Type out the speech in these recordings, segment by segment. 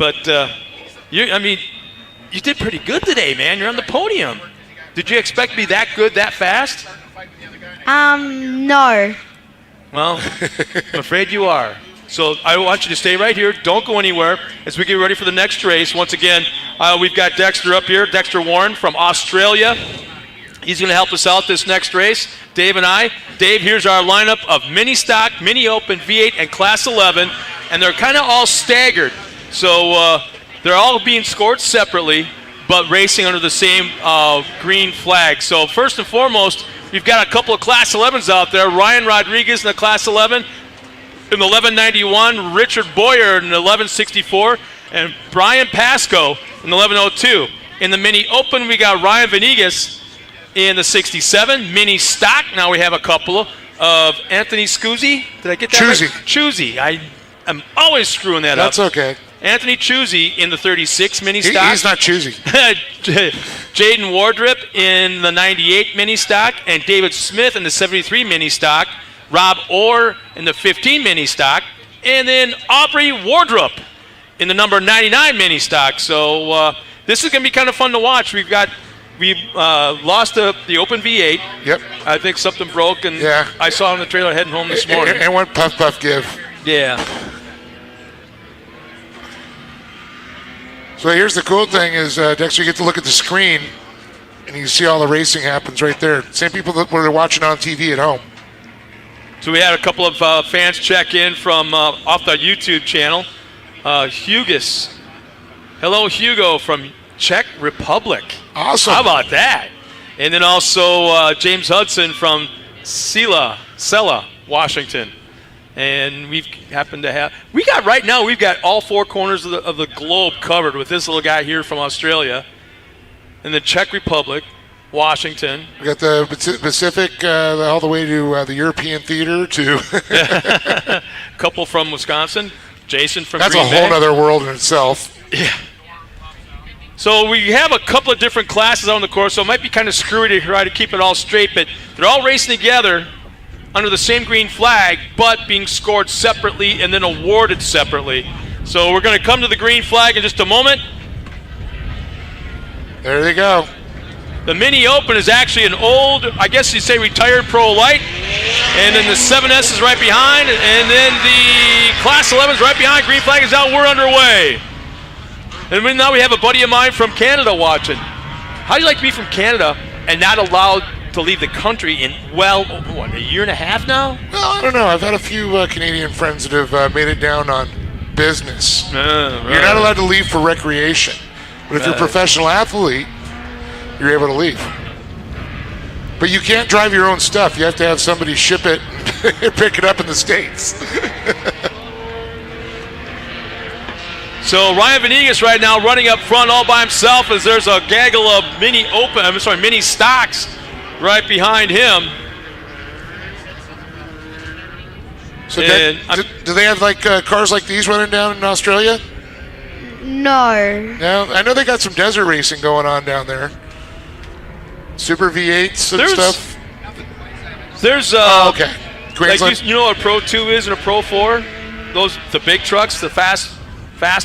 But, you did pretty good today, man. You're on the podium. Did you expect to be that good that fast? No. Well, I'm afraid you are. So I want you to stay right here. Don't go anywhere as we get ready for the next race. Once again, we've got Dexter up here, Dexter Warren from Australia. He's going to help us out this next race. Dave and I. Dave, here's our lineup of mini stock, mini open, V8, and Class 11. And they're kind of all staggered. So they're all being scored separately, but racing under the same green flag. So first and foremost, we've got a couple of Class 11s out there. Ryan Rodriguez in the Class 11. In the 1191, Richard Boyer in the 1164, and Brian Pasco in the 1102. In the mini open, we got Ryan Venegas in the 67. Mini stock, now we have a couple of Anthony Scuzzi. Did I get that Chuzzi. right? Chuzzi. I'm always screwing that That's up. That's okay. Anthony Chuzzi in the 36 mini stock. He's not choosy. Jaden Wardrip in the 98 mini stock, and David Smith in the 73 mini stock. Rob Orr in the 15 mini stock, and then Aubrey Wardrop in the number 99 mini stock. So this is going to be kind of fun to watch. We lost the open V8. Yep. I think something broke, and I saw on the trailer heading home this morning. And went puff, puff, give. Yeah. So here's the cool thing is, Dexter, you get to look at the screen, and you see all the racing happens right there. Same people that were watching on TV at home. So we had a couple of fans check in from off the YouTube channel. Hugis. Hello, Hugo from Czech Republic. Awesome. How about that? And then also James Hudson from Sela, Washington. And we've happened to have, we've got all four corners of the globe covered with this little guy here from Australia. In the Czech Republic, Washington. We got the Pacific all the way to the European theater to. A couple from Wisconsin. Jason from That's Green a whole Bay. other world in itself. Yeah. So we have a couple of different classes on the course, so it might be kind of screwy to try to keep it all straight, but they're all racing together under the same green flag, but being scored separately and then awarded separately. So we're going to come to the green flag in just a moment. There they go. The Mini Open is actually an old, I guess you'd say retired Pro Light. And then the 7S is right behind. And then the Class 11 is right behind. Green flag is out. We're underway. And now we have a buddy of mine from Canada watching. How do you like to be from Canada and not allowed to leave the country in, a year and a half now? Well, I don't know. I've had a few Canadian friends that have made it down on business. Right. You're not allowed to leave for recreation. But if you're a professional athlete, you're able to leave. But you can't drive your own stuff. You have to have somebody ship it and pick it up in the States. So Ryan Venegas right now running up front all by himself as there's a gaggle of mini stocks right behind him. So do they have cars like these running down in Australia? No. No, I know they got some desert racing going on down there. Super V8s and stuff. There's okay. Like you know what a Pro 2 is and a Pro 4? Those the big trucks, the fast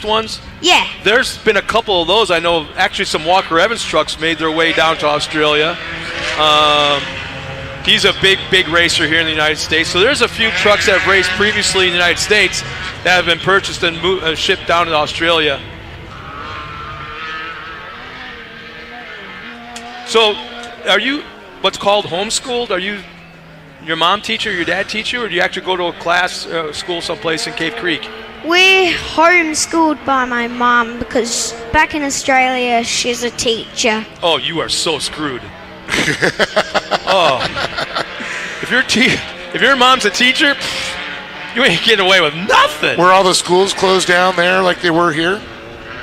ones? Yeah. There's been a couple of those. I know actually some Walker Evans trucks made their way down to Australia. He's a big racer here in the United States. So there's a few trucks that have raced previously in the United States that have been purchased and shipped down to Australia. So are you what's called homeschooled? Are you your mom teach you, your dad teach you, or do you actually go to a class school someplace in Cave Creek? We're homeschooled by my mom because back in Australia, she's a teacher. Oh, you are so screwed. Oh, if your mom's a teacher, you ain't getting away with nothing. Were all the schools closed down there like they were here?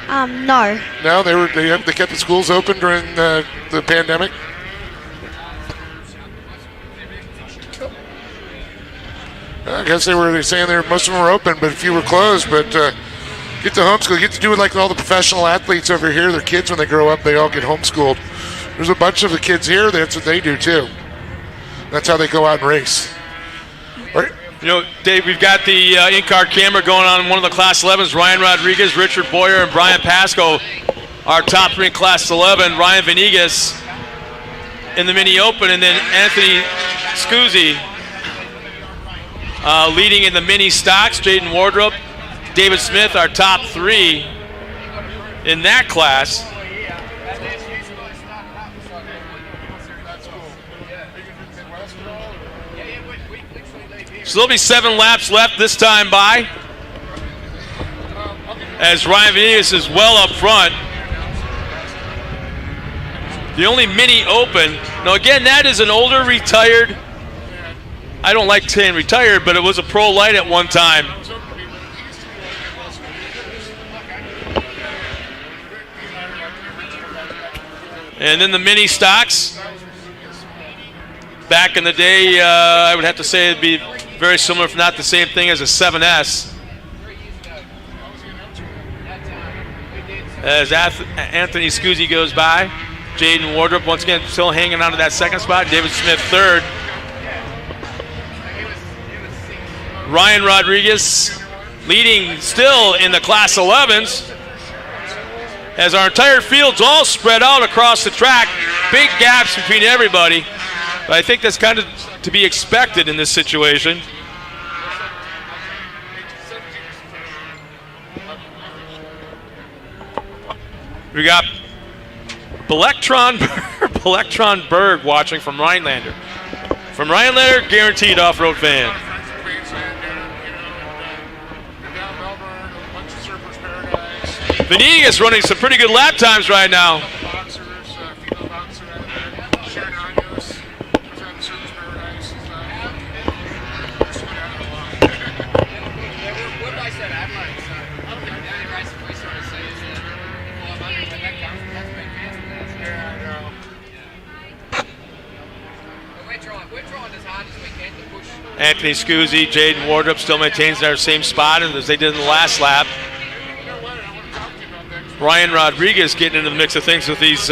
No. No, they kept the schools open during the pandemic. I guess they're saying most of them were open, but a few were closed. But get to homeschool. Get to do it like all the professional athletes over here. Their kids, when they grow up, they all get homeschooled. There's a bunch of the kids here. That's what they do too. That's how they go out and race. You know, Dave, we've got the in-car camera going on one of the Class 11s. Ryan Rodriguez, Richard Boyer, and Brian Pasco, our top 3 in Class 11. Ryan Venegas in the Mini Open, and then Anthony Scuzzi leading in the Mini Stocks. Jaden Wardrop, David Smith, our top 3 in that class. So there'll be 7 laps left this time by, as Ryan Venegas is well up front. The only Mini Open. Now again, that is an older retired, I don't like saying retired, but it was a pro light at one time. And then the Mini Stocks. Back in the day, I would have to say it'd be very similar, if not the same thing, as a 7S. As Anthony Scuzzi goes by, Jaden Wardrop once again still hanging on to that second spot. David Smith third. Ryan Rodriguez leading still in the Class 11s. As our entire field's all spread out across the track, big gaps between everybody. But I think that's kind of to be expected in this situation. We got Belectron Berg watching from Rhinelander. From Rhinelander, guaranteed off-road fan. Venegas running some pretty good lap times right now. Anthony Scuzzi, Jaden Wardrop still maintains their same spot as they did in the last lap. Ryan Rodriguez getting into the mix of things with these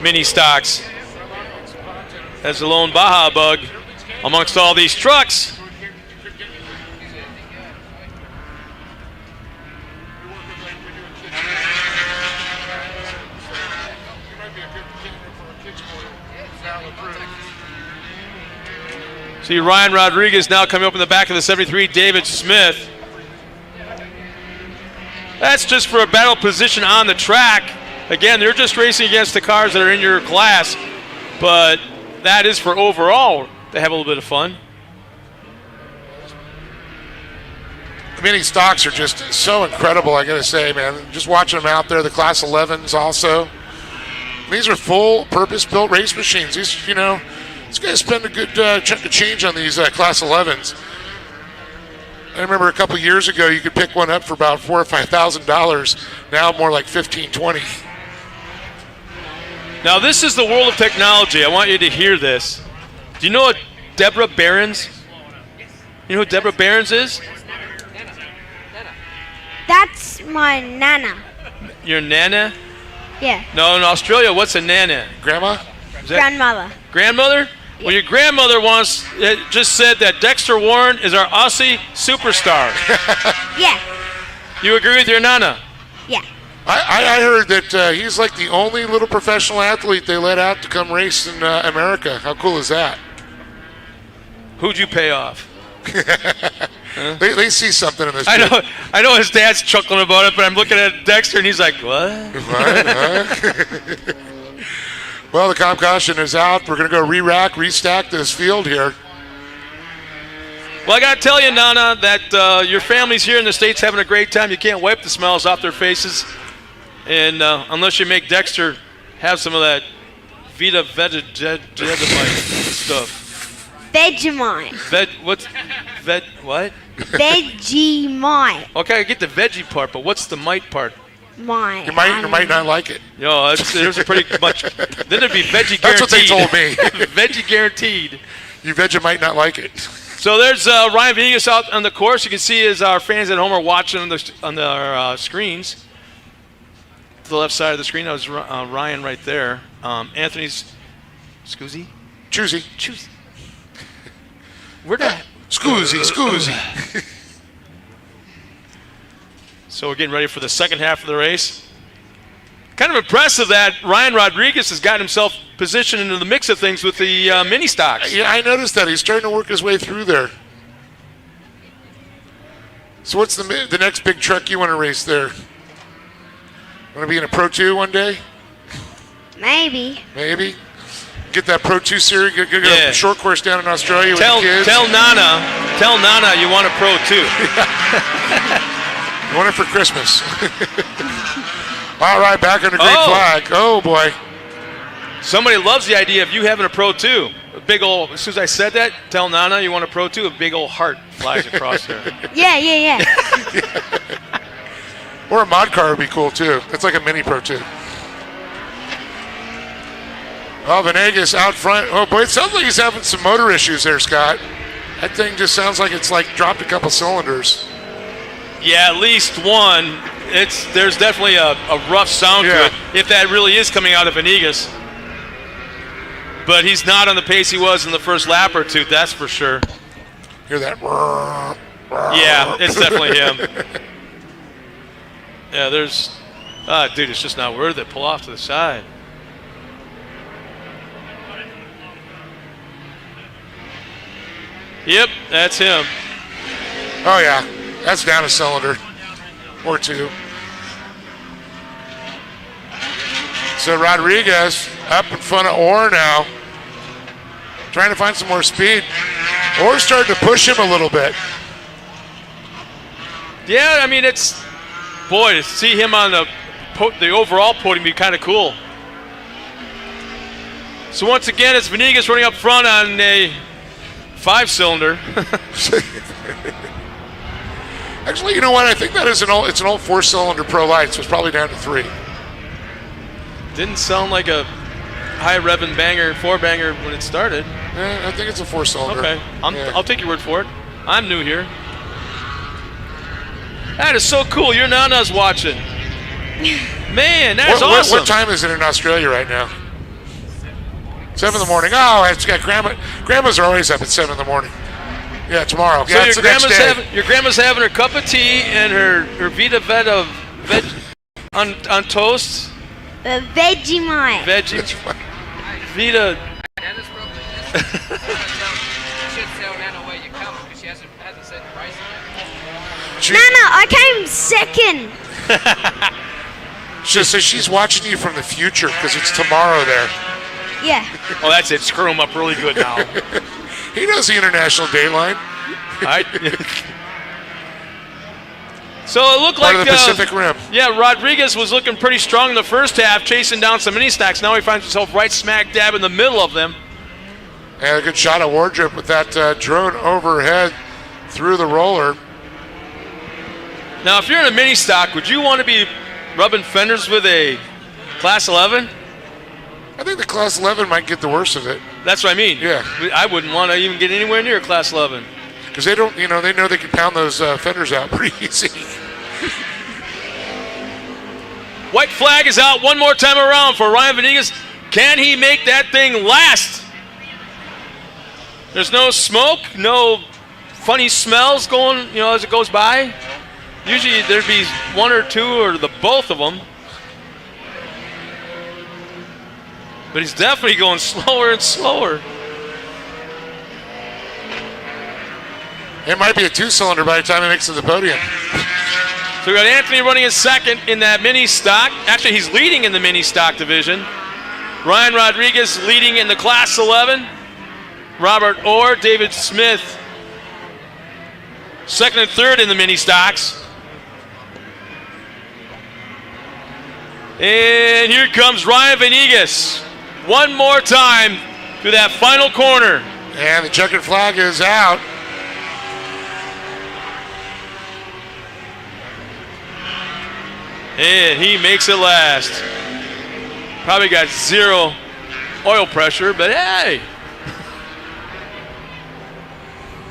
Mini Stocks as the lone Baja bug amongst all these trucks. See Ryan Rodriguez now coming up in the back of the 73, David Smith. That's just for a battle position on the track. Again, they're just racing against the cars that are in your class, but that is for overall to have a little bit of fun. The Mini Stocks are just so incredible, I gotta say, man. Just watching them out there, the Class 11s also. These are full purpose-built race machines. These, you know, these guys spend a good chunk of change on these Class 11s. I remember a couple years ago you could pick one up for about $4,000 or $5,000. Now more like $15,000, $20,000. Now this is the world of technology. I want you to hear this. Do you know what Deborah Behrens? You know who Deborah Behrens is? That's my nana. Your nana? Yeah. No, in Australia, what's a nana? Grandma? Is that Grandmother. grandmother? Well, your grandmother just said that Dexter Warren is our Aussie superstar. Yeah. You agree with your nana? Yeah. I heard that he's like the only little professional athlete they let out to come race in America. How cool is that? Who'd you pay off? Huh? They see something in this. I know his dad's chuckling about it, but I'm looking at Dexter and he's like, what? What? Huh? Well, the comp caution is out. We're going to go re-rack, restack this field here. Well, I got to tell you, Nana, that your family's here in the States having a great time. You can't wipe the smiles off their faces. And unless you make Dexter have some of that Vita Vegemite stuff. Vegemite. What? Vegemite. Okay, I get the veggie part, but what's the mite part? You might not like it. No, there's a pretty much. Then it'd be veggie guaranteed. That's what they told me. Veggie guaranteed. You veggie might not like it. So there's Ryan Venegas out on the course. You can see as our fans at home are watching on our screens. To the left side of the screen, that was Ryan right there. Anthony's Scuzzi? Choosy. Where the Scoozy. So we're getting ready for the second half of the race. Kind of impressive that Ryan Rodriguez has gotten himself positioned into the mix of things with the mini stocks. Yeah, I noticed that. He's starting to work his way through there. So what's the next big truck you want to race there? Want to be in a Pro 2 one day? Maybe. Maybe. Get that Pro 2 series, get a short course down in Australia with the kids. Tell Nana you want a Pro 2. I want it for Christmas. All right, back on the green flag. Oh, boy. Somebody loves the idea of you having a Pro 2. A big old, as soon as I said that, tell Nana you want a Pro 2, a big old heart flies across there. Yeah. Or a mod car would be cool, too. It's like a mini Pro 2. Oh, Venegas out front. Oh, boy, it sounds like he's having some motor issues there, Scott. That thing just sounds like it's like dropped a couple cylinders. Yeah, at least one. There's definitely a rough sound to it, if that really is coming out of Venegas. But he's not on the pace he was in the first lap or two, that's for sure. Hear that? Yeah, it's definitely him. Yeah, dude, it's just not worth it. Pull off to the side. Yep, that's him. Oh, yeah. That's down a cylinder or two. So Rodriguez up in front of Orr now. Trying to find some more speed. Orr's starting to push him a little bit. Yeah, I mean, boy, to see him on the overall podium be kind of cool. So once again, it's Venegas running up front on a 5-cylinder. Actually, you know what? I think that is it's an old 4-cylinder Pro Light, so it's probably down to 3. Didn't sound like a high revving banger, 4-banger when it started. I think it's a 4-cylinder. Okay, I'll take your word for it. I'm new here. That is so cool. Your Nana's watching. Man, that's awesome. What time is it in Australia right now? 7 in the morning. Oh, it's got grandmas are always up at 7 in the morning. Yeah, tomorrow. So your grandma's having her cup of tea and her Vita veg on toast. Vegemite. Vita. Nana's broken this. You should tell Nana where you come because she hasn't said the price yet. Nana, I came second. So she's watching you from the future because it's tomorrow there. Yeah. Oh, that's it. Screw him up really good now. He knows the international dateline. So it looked Part like of the Pacific Rim. Yeah, Rodriguez was looking pretty strong in the first half, chasing down some mini stacks. Now he finds himself right smack dab in the middle of them. And a good shot of Wardrop with that drone overhead through the roller. Now, if you're in a mini stock, would you want to be rubbing fenders with a Class 11? I think the Class 11 might get the worst of it. That's what I mean. Yeah. I wouldn't want to even get anywhere near a Class 11. Because they don't, they know they can pound those fenders out pretty easy. White flag is out one more time around for Ryan Venegas. Can he make that thing last? There's no smoke, no funny smells going, as it goes by. Usually there'd be one or two or both of them. But he's definitely going slower and slower. It might be a 2-cylinder by the time he makes it to the podium. So we got Anthony running in second in that mini stock. Actually, he's leading in the mini stock division. Ryan Rodriguez leading in the Class 11. Robert Orr, David Smith, second and third in the mini stocks. And here comes Ryan Venegas one more time through that final corner. And the checkered flag is out. And he makes it last. Probably got zero oil pressure, but hey.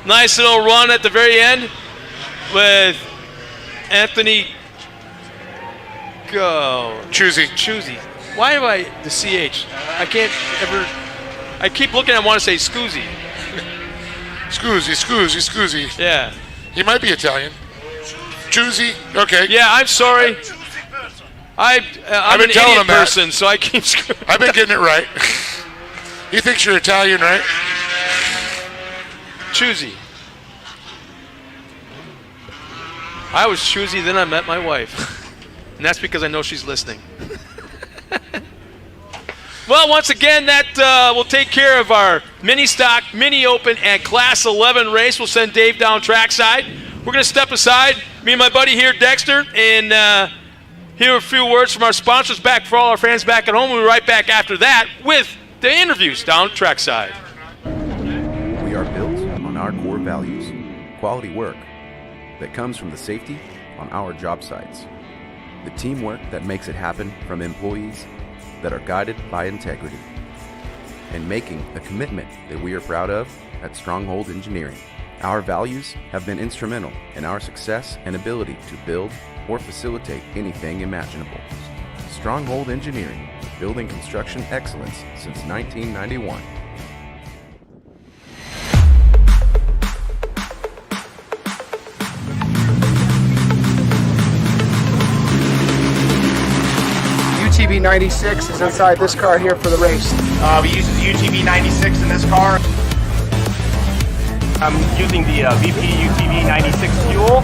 Nice little run at the very end with Anthony Choosy. Why am I the CH? I can't ever. I keep looking. I want to say Scoozy. Scusi. Yeah. He might be Italian. Choosy. Okay. Yeah, I'm sorry. I'm been an telling idiot him that. person, so I keep screwing. I've been getting it right. He thinks you're Italian, right? Choosy. I was choosy, then I met my wife. And that's because I know she's listening. Well, once again, that will take care of our mini stock, mini open, and class 11 race. We'll send Dave down trackside. We're going to step aside, me and my buddy here, Dexter, and hear a few words from our sponsors back for all our fans back at home. We'll be right back after that with the interviews down trackside. We are built on our core values, quality work that comes from the safety on our job sites, the teamwork that makes it happen from employees that are guided by integrity, and making the commitment that we are proud of at Stronghold Engineering. Our values have been instrumental in our success and ability to build or facilitate anything imaginable. Stronghold Engineering, building construction excellence since 1991. UTV 96 is inside this car here for the race. We use the UTV 96 in this car. I'm using the VP UTV 96 fuel.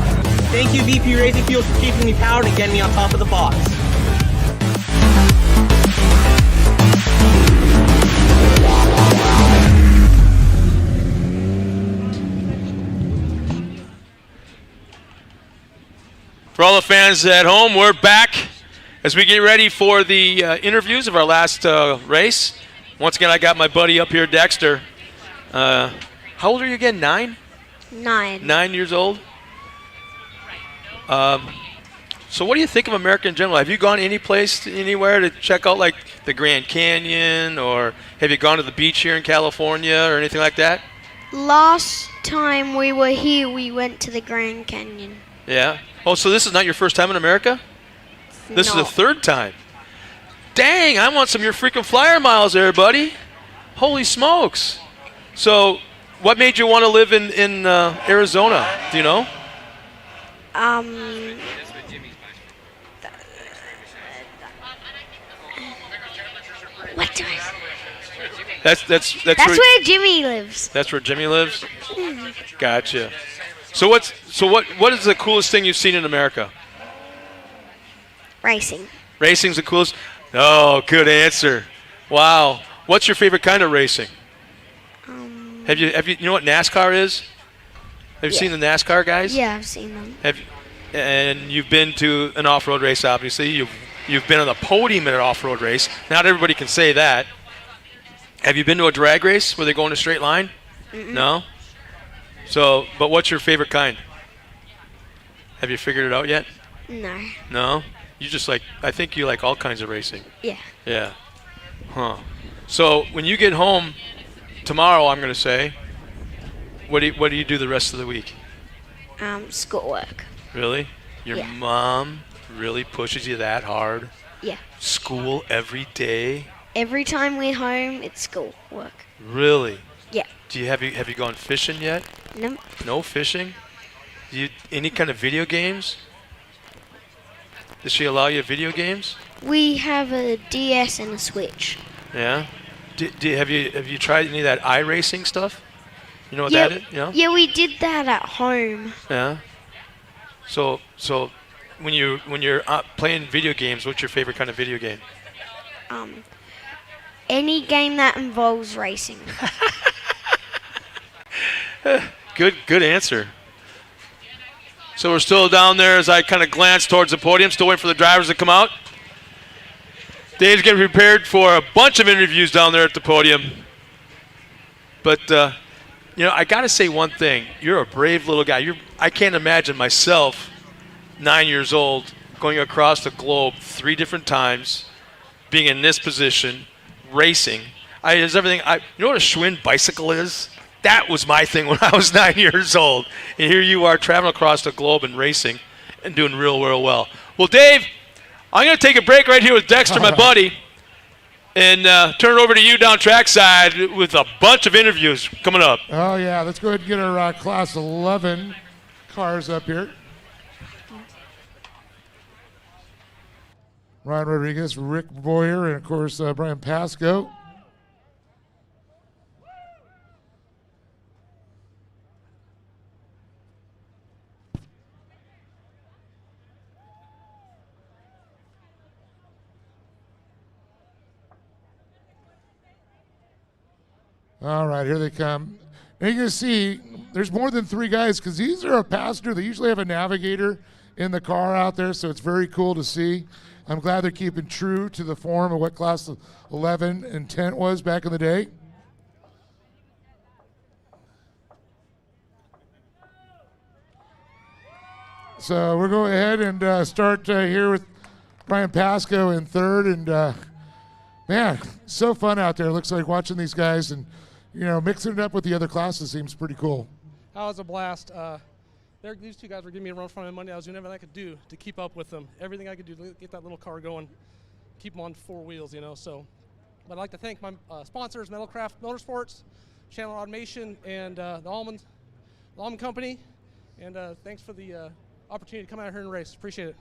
Thank you, VP Racing Fuels, for keeping me powered and getting me on top of the box. For all the fans at home, we're back as we get ready for the interviews of our last race. Once again, I got my buddy up here, Dexter. How old are you again? 9? 9. 9 years old? So what do you think of America in general? Have you gone anywhere to check out like the Grand Canyon, or have you gone to the beach here in California or anything like that? Last time we were here, we went to the Grand Canyon. Yeah. Oh, so this is not your first time in America? This is the third time. Dang, I want some of your freaking flyer miles there, buddy. Holy smokes. So what made you want to live in Arizona? Do you know? What do I say? That's where Jimmy lives. That's where Jimmy lives? Gotcha. So what is the coolest thing you've seen in America? Racing. Racing's the coolest? Oh, good answer. Wow. What's your favorite kind of racing? Have you you know what NASCAR is? Have you seen the NASCAR guys? Yeah, I've seen them. And you've been to an off-road race, obviously. You've been on the podium in an off-road race. Not everybody can say that. Have you been to a drag race where they go in a straight line? Mm-mm. No? So, but what's your favorite kind? Have you figured it out yet? No. No? You just I think you like all kinds of racing. Yeah. Yeah. Huh. So when you get home tomorrow, I'm going to say, what do you do the rest of the week? Schoolwork. Really? Your mom really pushes you that hard? Yeah. School every day? Every time we're home, it's schoolwork. Really? Yeah. Have you gone fishing yet? No. No fishing? Any kind of video games? Does she allow you video games? We have a DS and a Switch. Yeah. Have you tried any of that iRacing stuff? You know what that is? You know? Yeah, we did that at home. Yeah. So when you're playing video games, what's your favorite kind of video game? Any game that involves racing. Good answer. So we're still down there as I kind of glance towards the podium, still waiting for the drivers to come out. Dave's getting prepared for a bunch of interviews down there at the podium. But, I got to say one thing. You're a brave little guy. I can't imagine myself, 9 years old, going across the globe 3 different times, being in this position, racing. There's everything. You know what a Schwinn bicycle is? That was my thing when I was 9 years old. And here you are traveling across the globe and racing and doing real well. Well, Dave, I'm going to take a break right here with Dexter, my buddy. and turn it over to you down trackside with a bunch of interviews coming up. Oh, yeah. Let's go ahead and get our Class 11 cars up here. Ryan Rodriguez, Rick Boyer, and, of course, Brian Pasco. All right, here they come. And you can see there's more than 3 guys because these are a passenger. They usually have a navigator in the car out there, so it's very cool to see. I'm glad they're keeping true to the form of what Class 11 intent was back in the day. So we'll go ahead and start here with Brian Pasco in third. And, man, so fun out there. Looks like watching these guys and, mixing it up with the other classes seems pretty cool. That was a blast. These 2 guys were giving me a run for my money. I was doing everything I could do to keep up with them. Everything I could do to get that little car going, keep them on 4 wheels, So, but I'd like to thank my sponsors, Metalcraft Motorsports, Channel Automation, and the Almond Company. And thanks for the opportunity to come out here and race. Appreciate it.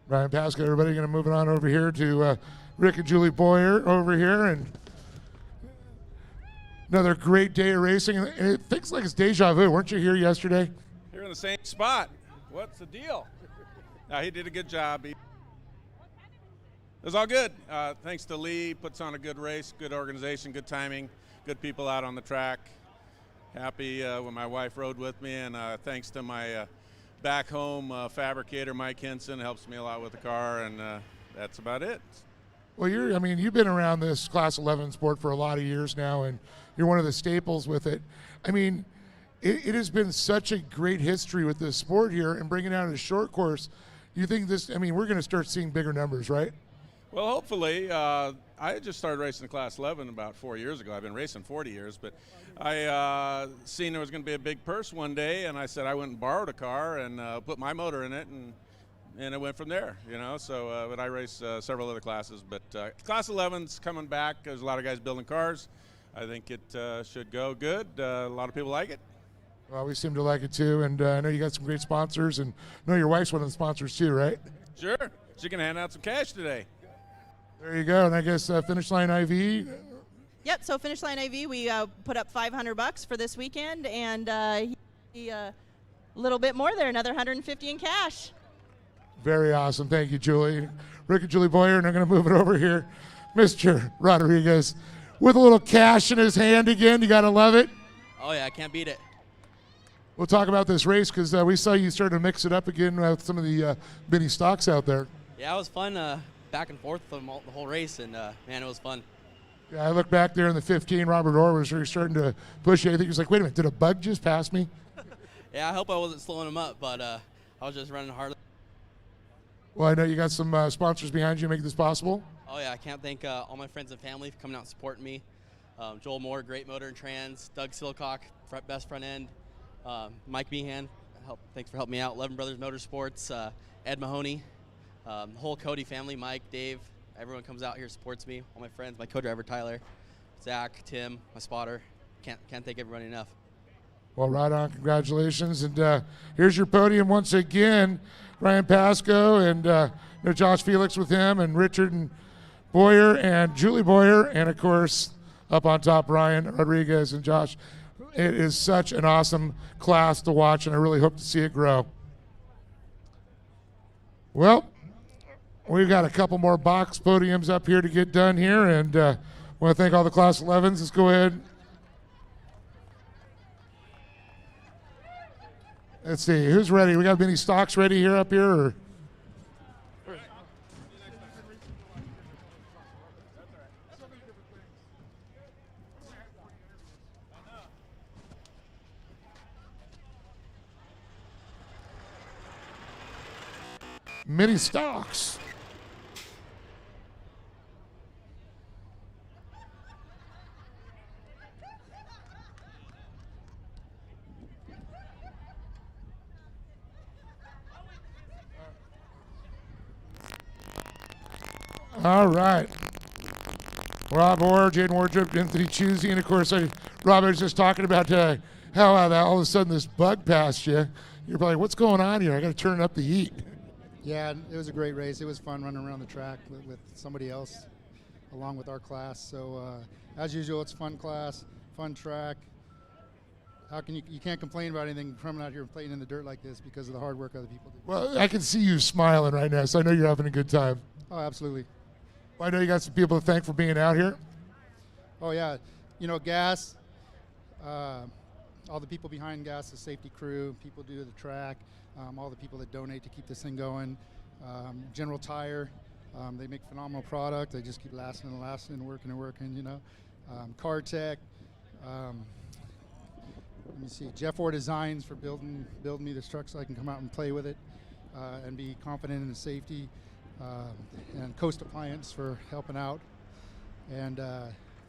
Brian Pasco, everybody going to move it on over here to Rick and Julie Boyer over here. And another great day of racing. And it feels like it's deja vu. Weren't you here yesterday? You're in the same spot. What's the deal? No, he did a good job. It was all good. Thanks to Lee, puts on a good race, good organization, good timing, good people out on the track. Happy when my wife rode with me, and thanks to my back home fabricator, Mike Henson, helps me a lot with the car, and that's about it. Well, you've been around this Class 11 sport for a lot of years now, and you're one of the staples with it. It has been such a great history with this sport here, and bringing it out a short course. You think this? We're going to start seeing bigger numbers, right? Well, hopefully. I just started racing in Class 11 about 4 years ago. I've been racing 40 years, but I seen there was going to be a big purse one day, and I said I went and borrowed a car and put my motor in it, and it went from there. So but I race several other classes, but Class 11's coming back. There's a lot of guys building cars. I think it should go good. A lot of people like it. Well, we seem to like it too, and I know you got some great sponsors, and I know your wife's one of the sponsors too, right? Sure. She can hand out some cash today. There you go, and I guess Finish Line IV. Yep. So Finish Line IV, we put up $500 for this weekend, and a little bit more there, another $150 in cash. Very awesome. Thank you, Julie. Rick and Julie Boyer, and I'm going to move it over here. Mr. Rodriguez with a little cash in his hand again. You got to love it. Oh, yeah, I can't beat it. We'll talk about this race because we saw you started to mix it up again with some of the mini stocks out there. Yeah, it was fun back and forth the whole race, and, man, it was fun. Yeah, I look back there in the 15. Robert Orr was really starting to push you. I think he was like, wait a minute, did a bug just pass me? Yeah, I hope I wasn't slowing him up, but I was just running hard. Well, I know you got some sponsors behind you to make this possible. Oh, yeah, I can't thank all my friends and family for coming out and supporting me. Joel Moore, Great Motor and Trans, Doug Silcock, Best Front End, Mike Meehan, thanks for helping me out, 11 Brothers Motorsports, Ed Mahoney, the whole Cody family, Mike, Dave, everyone comes out here, supports me, all my friends, my co-driver Tyler, Zach, Tim, my spotter. Can't thank everybody enough. Well, right on. Congratulations. And here's your podium once again. Brian Pasco and Josh Felix with him, and Richard and Boyer and Julie Boyer, and, of course, up on top, Ryan Rodriguez and Josh. It is such an awesome class to watch, and I really hope to see it grow. Well, we've got a couple more box podiums up here to get done here, and I want to thank all the Class 11s. Let's go ahead. Let's see, who's ready? We got many stocks ready here up here? Or? Many stocks. All right. Rob Orr, Jaden Wardrop, Anthony Chusey, and of course, Rob, I was just talking about how all of a sudden this bug passed you. You're probably, what's going on here? I got to turn up the heat. Yeah, it was a great race. It was fun running around the track with somebody else along with our class. So as usual, it's fun class, fun track. How can you can't complain about anything coming out here and playing in the dirt like this because of the hard work other people do. Well, I can see you smiling right now, so I know you're having a good time. Oh, absolutely. Well, I know you got some people to thank for being out here. Oh, yeah. You know, Gas, all the people behind Gas, the safety crew, people do the track, all the people that donate to keep this thing going. General Tire, they make phenomenal product. They just keep lasting and lasting and working, you know. Car Tech, let me see, Jeff Orr Designs for building me this truck so I can come out and play with it and be confident in the safety. And Coast Appliance for helping out, and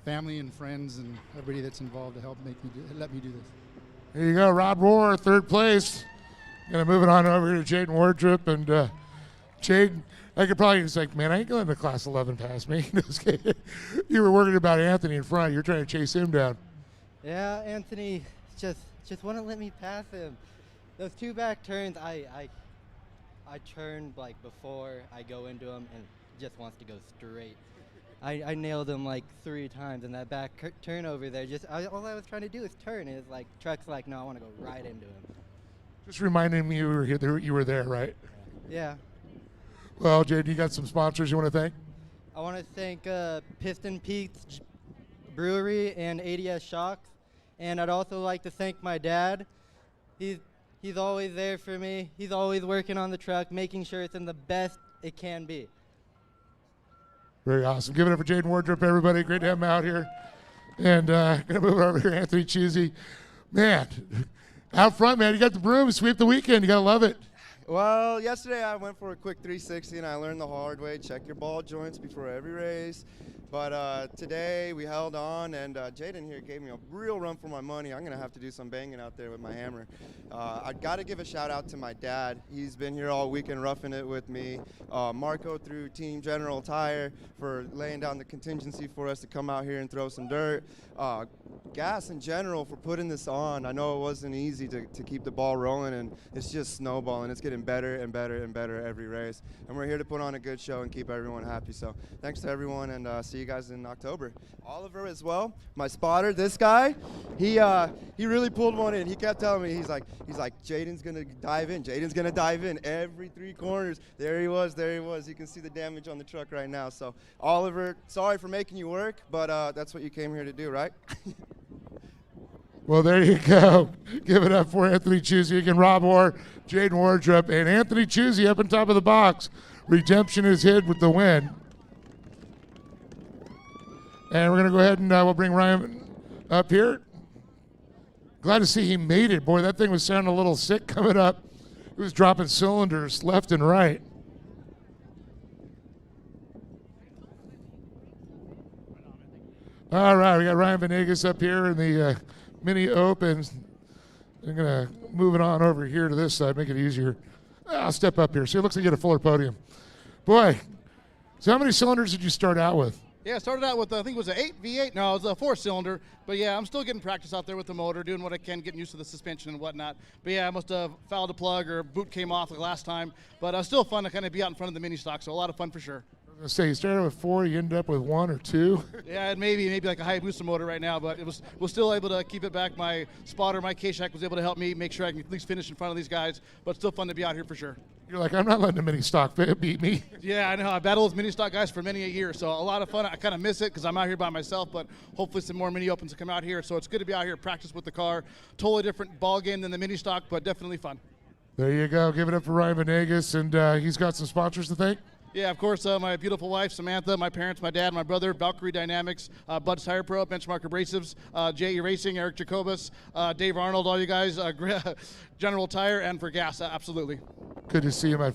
family and friends and everybody that's involved to help let me do this. There you go, Rob Rohr, third place. Gonna move it on over here to Jaden Wardrop, and Jaden, I could probably just like, man, I ain't going to class 11 past me. You were worried about Anthony in front. You're trying to chase him down. Yeah, Anthony just wouldn't let me pass him. Those two back turns, I turn like before I go into him and just wants to go straight. I nailed him like 3 times, and that back turn over there, all I was trying to do is turn. It's like truck's like, no, I want to go right into him. Just reminding me you were there, right? Yeah. Well, Jaden, you got some sponsors you want to thank? I want to thank Piston Peaks Brewery and ADS Shocks, and I'd also like to thank my dad. He's always there for me. He's always working on the truck, making sure it's in the best it can be. Very awesome. Give it up for Jaden Wardrop, everybody. Great to have him out here. And going to move over here, Anthony Chusey. Man, out front, man, you got the broom. Sweep the weekend. You got to love it. Well, yesterday I went for a quick 360, and I learned the hard way. Check your ball joints before every race. But today we held on, and Jaden here gave me a real run for my money. I'm going to have to do some banging out there with my hammer. I got to give a shout out to my dad. He's been here all weekend roughing it with me. Marco through Team General Tire for laying down the contingency for us to come out here and throw some dirt. Gas in general for putting this on. I know it wasn't easy to keep the ball rolling, and it's just snowballing. It's getting better and better and better every race. And we're here to put on a good show and keep everyone happy. So thanks to everyone, and see you guys in October. Oliver as well, my spotter. This guy, he really pulled one in. He kept telling me, he's like, Jaden's gonna dive in. Jaden's gonna dive in every 3 corners. There he was. You can see the damage on the truck right now. So Oliver, sorry for making you work, but that's what you came here to do, right? Well, there you go. Give it up for Anthony Chusey. Again, Rob Orr, Jaden Wardrop, and Anthony Chusey up on top of the box. Redemption is hid with the win. And we're going to go ahead and we'll bring Ryan up here. Glad to see he made it. Boy, that thing was sounding a little sick coming up. It was dropping cylinders left and right. All right, we got Ryan Venegas up here in the mini open. I'm going to move it on over here to this side, make it easier. I'll step up here. See, it looks like you get a fuller podium. Boy, so how many cylinders did you start out with? Yeah, I started out with, I think it was an 8 V8. No, it was a 4-cylinder. But yeah, I'm still getting practice out there with the motor, doing what I can, getting used to the suspension and whatnot. But yeah, I must have fouled a plug or boot came off like last time. But still fun to kind of be out in front of the mini stock, so a lot of fun for sure. I was going to say, you started with 4, you ended up with 1 or 2. Yeah, maybe like a high booster motor right now, but was still able to keep it back. My spotter, my K-Shack was able to help me make sure I can at least finish in front of these guys, but still fun to be out here for sure. You're like, I'm not letting the mini stock beat me. Yeah, I know. I battled with mini stock guys for many a year, so a lot of fun. I kind of miss it because I'm out here by myself, but hopefully some more mini opens to come out here. So it's good to be out here, practice with the car. Totally different ball game than the mini stock, but definitely fun. There you go. Give it up for Ryan Venegas, and he's got some sponsors to thank. Yeah, of course, my beautiful wife, Samantha, my parents, my dad, my brother, Valkyrie Dynamics, Bud's Tire Pro, Benchmark Abrasives, JE Racing, Eric Jacobus, Dave Arnold, all you guys, General Tire, and for gas, absolutely. Good to see you, my friend.